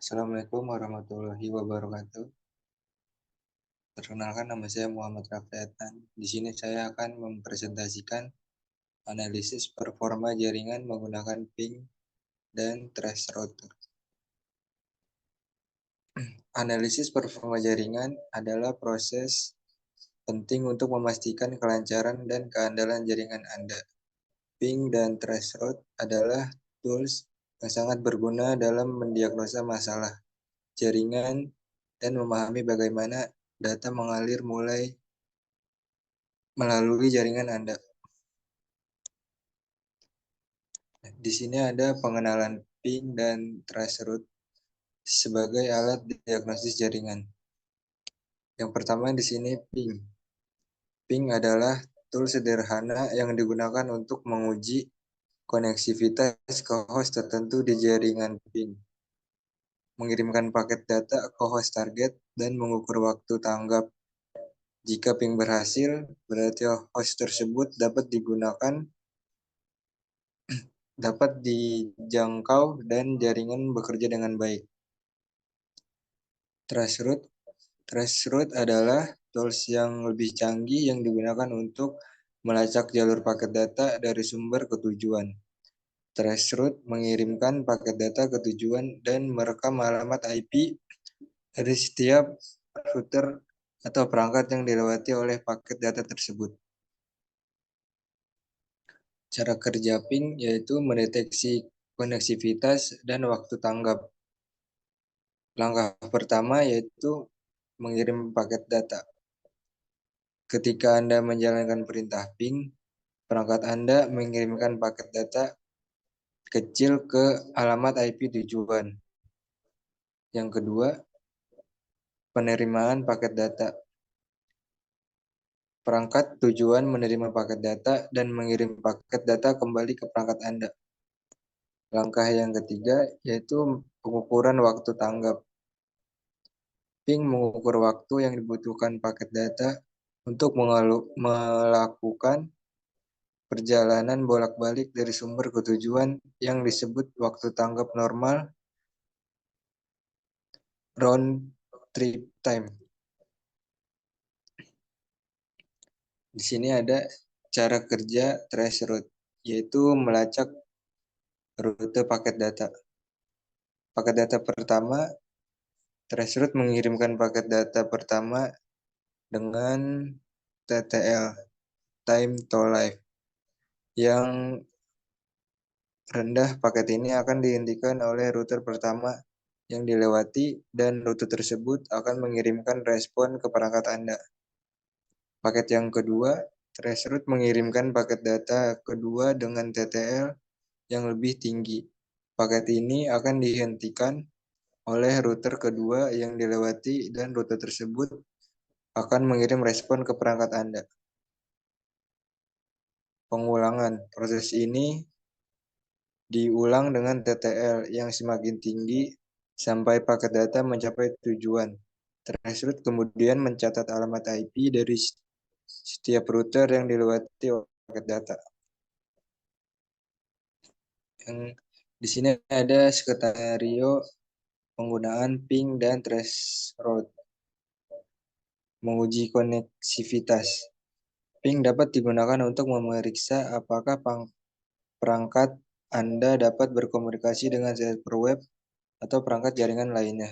Assalamualaikum warahmatullahi wabarakatuh. Perkenalkan, nama saya Muhammad Raffiatan. Di sini saya akan mempresentasikan analisis performa jaringan menggunakan ping dan trace router. Analisis performa jaringan adalah proses penting untuk memastikan kelancaran dan keandalan jaringan Anda. Ping dan trace route adalah tools yang sangat berguna dalam mendiagnosa masalah jaringan dan memahami bagaimana data mengalir melalui jaringan Anda. Di sini ada pengenalan ping dan trace route sebagai alat diagnosis jaringan. Yang pertama di sini ping. Ping adalah tool sederhana yang digunakan untuk menguji koneksivitas ke host tertentu di jaringan ping, mengirimkan paket data ke host target, dan mengukur waktu tanggap. Jika ping berhasil, berarti host tersebut dapat dijangkau dan jaringan bekerja dengan baik. Traceroute adalah tools yang lebih canggih yang digunakan untuk melacak jalur paket data dari sumber ke tujuan. Traceroute mengirimkan paket data ke tujuan dan merekam alamat IP dari setiap router atau perangkat yang dilewati oleh paket data tersebut. Cara kerja ping yaitu mendeteksi koneksivitas dan waktu tanggap. Langkah pertama yaitu mengirim paket data. Ketika Anda menjalankan perintah ping, perangkat Anda mengirimkan paket data kecil ke alamat IP tujuan. Yang kedua, penerimaan paket data. Perangkat tujuan menerima paket data dan mengirim paket data kembali ke perangkat Anda. Langkah yang ketiga yaitu pengukuran waktu tanggap. Ping mengukur waktu yang dibutuhkan paket data untuk melakukan perjalanan bolak-balik dari sumber ke tujuan yang disebut waktu tanggap normal round trip time. Di sini ada cara kerja trace route, yaitu melacak rute paket data. Paket data pertama, trace route mengirimkan paket data pertama dengan TTL, time to live, yang rendah. Paket ini akan dihentikan oleh router pertama yang dilewati dan rute tersebut akan mengirimkan respon ke perangkat Anda. Paket yang kedua, traceroute mengirimkan paket data kedua dengan TTL yang lebih tinggi. Paket ini akan dihentikan oleh router kedua yang dilewati dan rute tersebut akan mengirim respon ke perangkat Anda. Pengulangan proses ini diulang dengan TTL yang semakin tinggi sampai paket data mencapai tujuan. Traceroute kemudian mencatat alamat IP dari setiap router yang dilewati paket data. Yang di sini ada skenario penggunaan ping dan trace route. Menguji koneksivitas. Ping dapat digunakan untuk memeriksa apakah perangkat Anda dapat berkomunikasi dengan server web atau perangkat jaringan lainnya.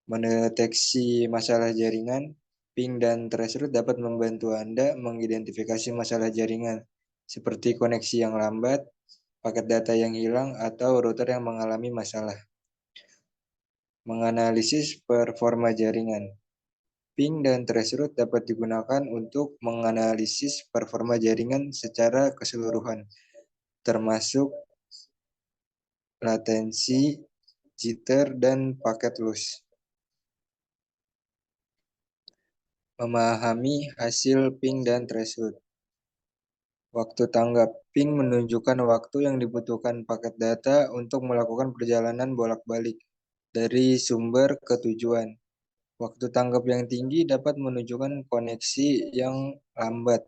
Mendeteksi masalah jaringan, ping dan traceroute dapat membantu Anda mengidentifikasi masalah jaringan, seperti koneksi yang lambat, paket data yang hilang, atau router yang mengalami masalah. Menganalisis performa jaringan. Ping dan traceroute dapat digunakan untuk menganalisis performa jaringan secara keseluruhan, termasuk latensi, jitter, dan paket loss. Memahami hasil ping dan traceroute. Waktu tanggap. Ping menunjukkan waktu yang dibutuhkan paket data untuk melakukan perjalanan bolak-balik dari sumber ke tujuan. Waktu tanggap yang tinggi dapat menunjukkan koneksi yang lambat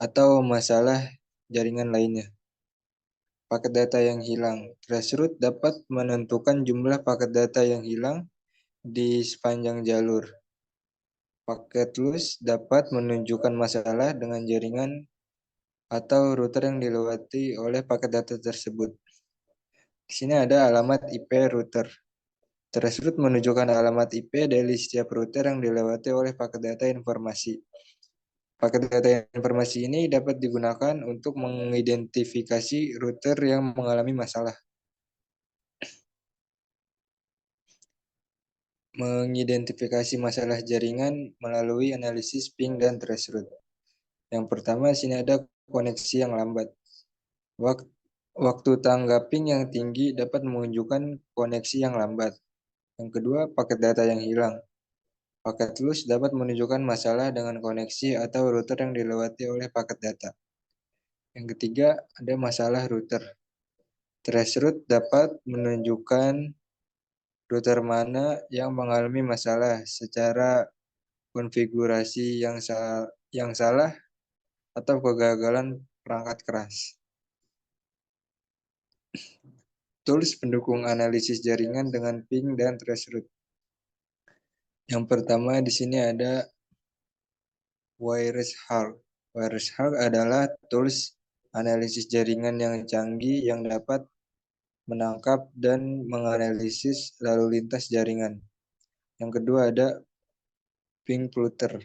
atau masalah jaringan lainnya. paket data yang hilang. Traceroute dapat menentukan jumlah paket data yang hilang di sepanjang jalur. Paket loss dapat menunjukkan masalah dengan jaringan atau router yang dilewati oleh paket data tersebut. Di sini ada alamat IP router. Traceroute menunjukkan alamat IP dari setiap router yang dilewati oleh paket data informasi. Paket data informasi ini dapat digunakan untuk mengidentifikasi router yang mengalami masalah. Mengidentifikasi masalah jaringan melalui analisis ping dan traceroute. Yang pertama, sini ada koneksi yang lambat. Waktu tanggaping yang tinggi dapat menunjukkan koneksi yang lambat. Yang kedua, paket data yang hilang. Paket loss dapat menunjukkan masalah dengan koneksi atau router yang dilewati oleh paket data. Yang ketiga, ada masalah router. Traceroute dapat menunjukkan router mana yang mengalami masalah secara konfigurasi yang salah atau kegagalan perangkat keras. Tools pendukung analisis jaringan dengan ping dan traceroute. Yang pertama di sini ada WiresHark. WiresHark adalah tools analisis jaringan yang canggih yang dapat menangkap dan menganalisis lalu lintas jaringan. Yang kedua ada PingPlutter.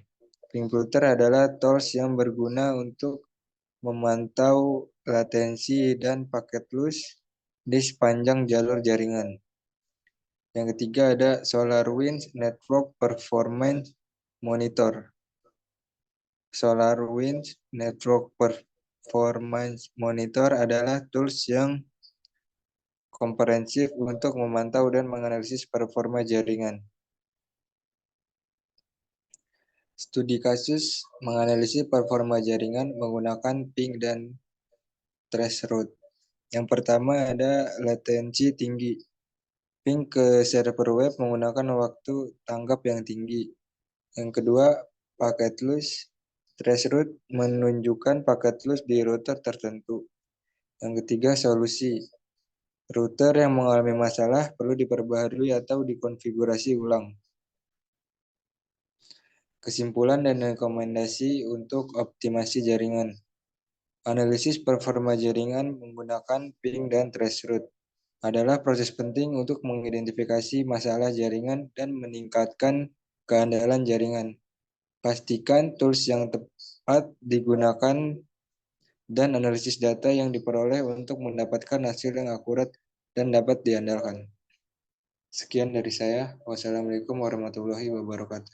PingPlutter adalah tools yang berguna untuk memantau latensi dan paket loss di sepanjang jalur jaringan. Yang ketiga ada SolarWinds Network Performance Monitor. SolarWinds Network Performance Monitor adalah tools yang komprehensif untuk memantau dan menganalisis performa jaringan. Studi kasus menganalisis performa jaringan menggunakan ping dan traceroute. Yang pertama ada latensi tinggi. Ping ke server web menggunakan waktu tanggap yang tinggi. Yang kedua, paket loss. Traceroute menunjukkan paket loss di router tertentu. Yang ketiga, solusi. Router yang mengalami masalah perlu diperbaharui atau dikonfigurasi ulang. Kesimpulan dan rekomendasi untuk optimasi jaringan. Analisis performa jaringan menggunakan ping dan traceroute adalah proses penting untuk mengidentifikasi masalah jaringan dan meningkatkan keandalan jaringan. Pastikan tools yang tepat digunakan dan analisis data yang diperoleh untuk mendapatkan hasil yang akurat dan dapat diandalkan. Sekian dari saya. Wassalamualaikum warahmatullahi wabarakatuh.